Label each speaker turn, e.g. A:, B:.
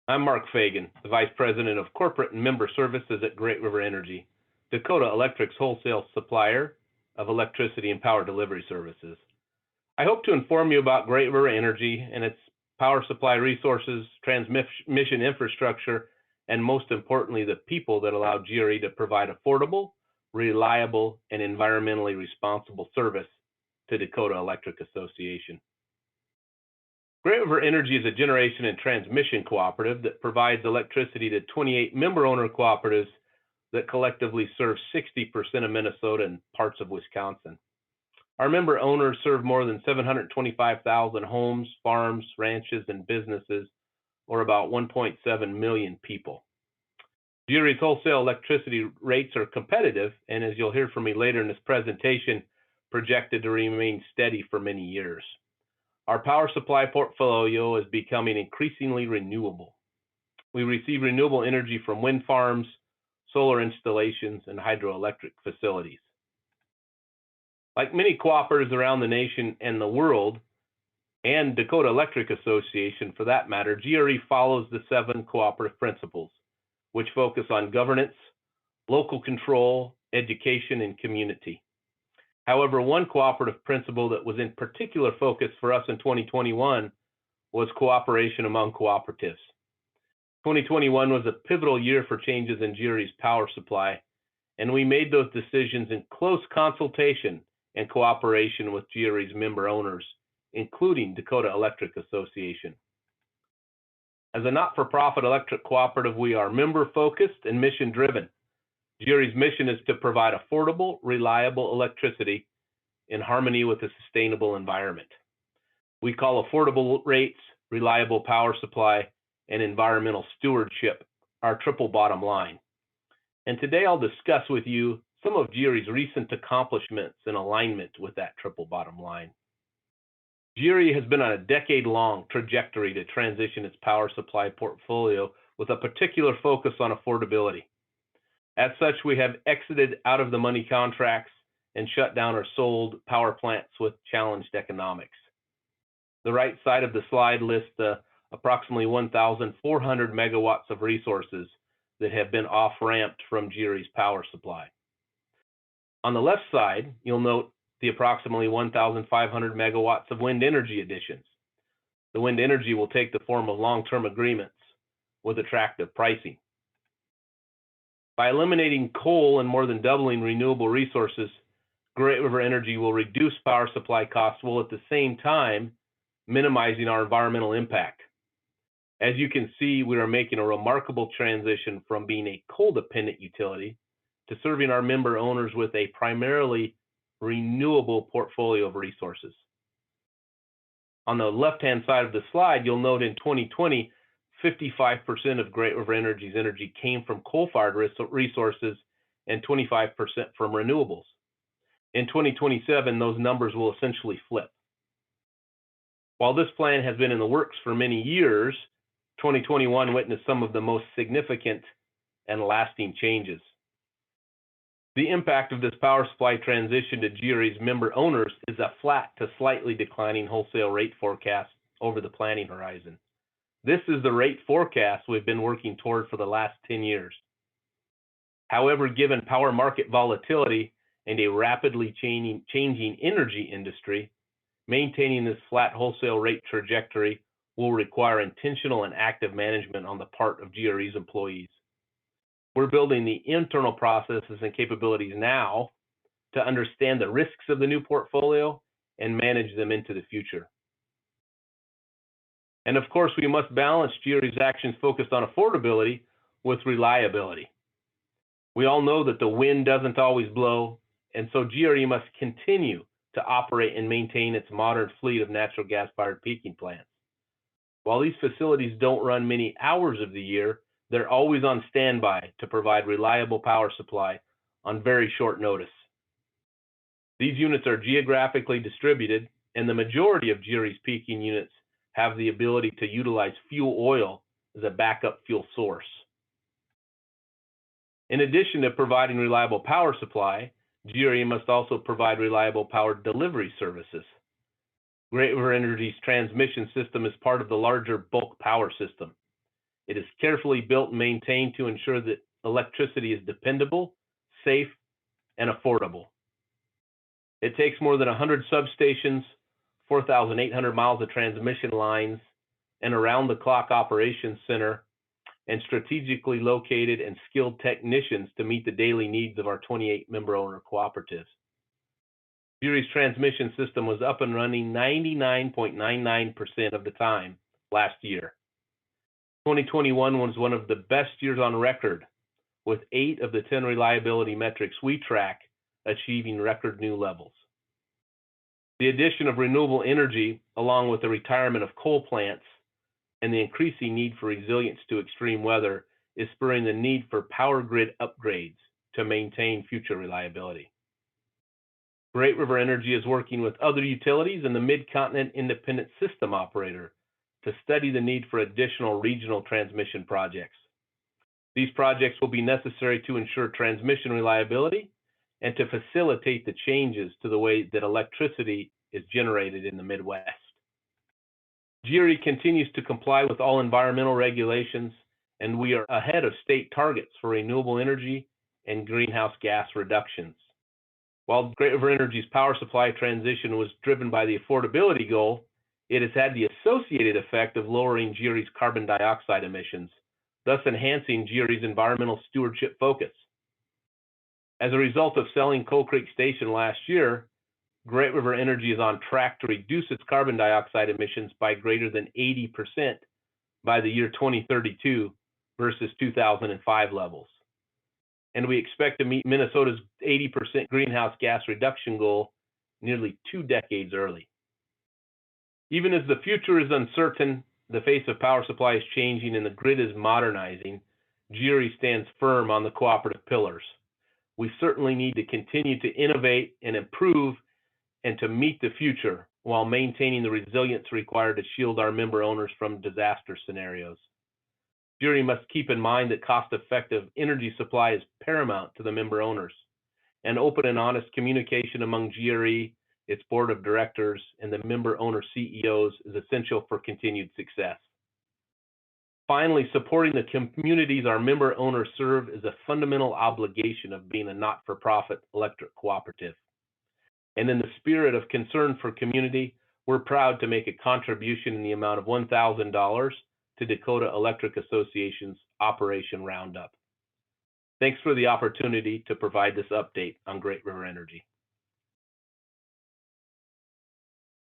A: I'm Mark Fagan, the Vice President of Corporate and Member Services at Great River Energy, Dakota Electric's wholesale supplier of electricity and power delivery services. I hope to inform you about Great River Energy and its power supply resources, transmission infrastructure, and most importantly, the people that allow GRE to provide affordable, reliable, and environmentally responsible service to Dakota Electric Association. Great River Energy is a generation and transmission cooperative that provides electricity to 28 member-owner cooperatives that collectively serve 60% of Minnesota and parts of Wisconsin. Our member owners serve more than 725,000 homes, farms, ranches, and businesses, or about 1.7 million people. GRE's wholesale electricity rates are competitive, and as you'll hear from me later in this presentation, projected to remain steady for many years. Our power supply portfolio is becoming increasingly renewable. We receive renewable energy from wind farms, solar installations, and hydroelectric facilities. Like many cooperatives around the nation and the world, and Dakota Electric Association for that matter, GRE follows the 7 cooperative principles, which focus on governance, local control, education, and community. However, one cooperative principle that was in particular focus for us in 2021 was cooperation among cooperatives. 2021 was a pivotal year for changes in GRE's power supply, and we made those decisions in close consultation and cooperation with GRE's member owners, including Dakota Electric Association. As a not-for-profit electric cooperative, we are member-focused and mission-driven. GRE's mission is to provide affordable, reliable electricity in harmony with a sustainable environment. We call affordable rates, reliable power supply, and environmental stewardship our triple bottom line. And today I'll discuss with you some of GRE's recent accomplishments in alignment with that triple bottom line. GRE has been on a decade-long trajectory to transition its power supply portfolio with a particular focus on affordability. As such, we have exited out-of-the-money contracts and shut down or sold power plants with challenged economics. The right side of the slide lists the approximately 1,400 megawatts of resources that have been off-ramped from GRE's power supply. On the left side, you'll note the approximately 1,500 megawatts of wind energy additions. The wind energy will take the form of long-term agreements with attractive pricing. By eliminating coal and more than doubling renewable resources, Great River Energy will reduce power supply costs while at the same time minimizing our environmental impact. As you can see, we are making a remarkable transition from being a coal-dependent utility to serving our member owners with a primarily renewable portfolio of resources. On the left-hand side of the slide, you'll note in 2020, 55% of Great River Energy's energy came from coal-fired resources and 25% from renewables. In 2027, those numbers will essentially flip. While this plan has been in the works for many years, 2021 witnessed some of the most significant and lasting changes. The impact of this power supply transition to GRE's member owners is a flat to slightly declining wholesale rate forecast over the planning horizon. This is the rate forecast we've been working toward for the last 10 years. However, given power market volatility and a rapidly changing energy industry, maintaining this flat wholesale rate trajectory will require intentional and active management on the part of GRE's employees. We're building the internal processes and capabilities now to understand the risks of the new portfolio and manage them into the future. And of course, we must balance GRE's actions focused on affordability with reliability. We all know that the wind doesn't always blow, and so GRE must continue to operate and maintain its modern fleet of natural gas-fired peaking plants. While these facilities don't run many hours of the year, they're always on standby to provide reliable power supply on very short notice. These units are geographically distributed, and the majority of GRE's peaking units have the ability to utilize fuel oil as a backup fuel source. In addition to providing reliable power supply, GRE must also provide reliable power delivery services. Great River Energy's transmission system is part of the larger bulk power system. It is carefully built and maintained to ensure that electricity is dependable, safe, and affordable. It takes more than 100 substations, 4,800 miles of transmission lines, and around-the-clock operations center, and strategically located and skilled technicians to meet the daily needs of our 28 member-owner cooperatives. GRE's transmission system was up and running 99.99% of the time last year. 2021 was one of the best years on record, with 8 of the 10 reliability metrics we track achieving record new levels. The addition of renewable energy, along with the retirement of coal plants and the increasing need for resilience to extreme weather, is spurring the need for power grid upgrades to maintain future reliability. Great River Energy is working with other utilities and the Mid-Continent Independent System Operator to study the need for additional regional transmission projects. These projects will be necessary to ensure transmission reliability and to facilitate the changes to the way that electricity is generated in the Midwest. GRE continues to comply with all environmental regulations, and we are ahead of state targets for renewable energy and greenhouse gas reductions. While Great River Energy's power supply transition was driven by the affordability goal, it has had the associated effect of lowering GRE's carbon dioxide emissions, thus enhancing GRE's environmental stewardship focus. As a result of selling Coal Creek Station last year, Great River Energy is on track to reduce its carbon dioxide emissions by greater than 80% by the year 2032 versus 2005 levels. And we expect to meet Minnesota's 80% greenhouse gas reduction goal nearly 2 decades early. Even as the future is uncertain, the face of power supply is changing, and the grid is modernizing, GRE stands firm on the cooperative pillars. We certainly need to continue to innovate and improve and to meet the future while maintaining the resilience required to shield our member owners from disaster scenarios. GRE must keep in mind that cost-effective energy supply is paramount to the member owners, and open and honest communication among GRE, its board of directors, and the member owner CEOs is essential for continued success. Finally, supporting the communities our member owners serve is a fundamental obligation of being a not-for-profit electric cooperative. And in the spirit of concern for community, we're proud to make a contribution in the amount of $1,000 to Dakota Electric Association's Operation Roundup. Thanks for the opportunity to provide this update on Great River Energy.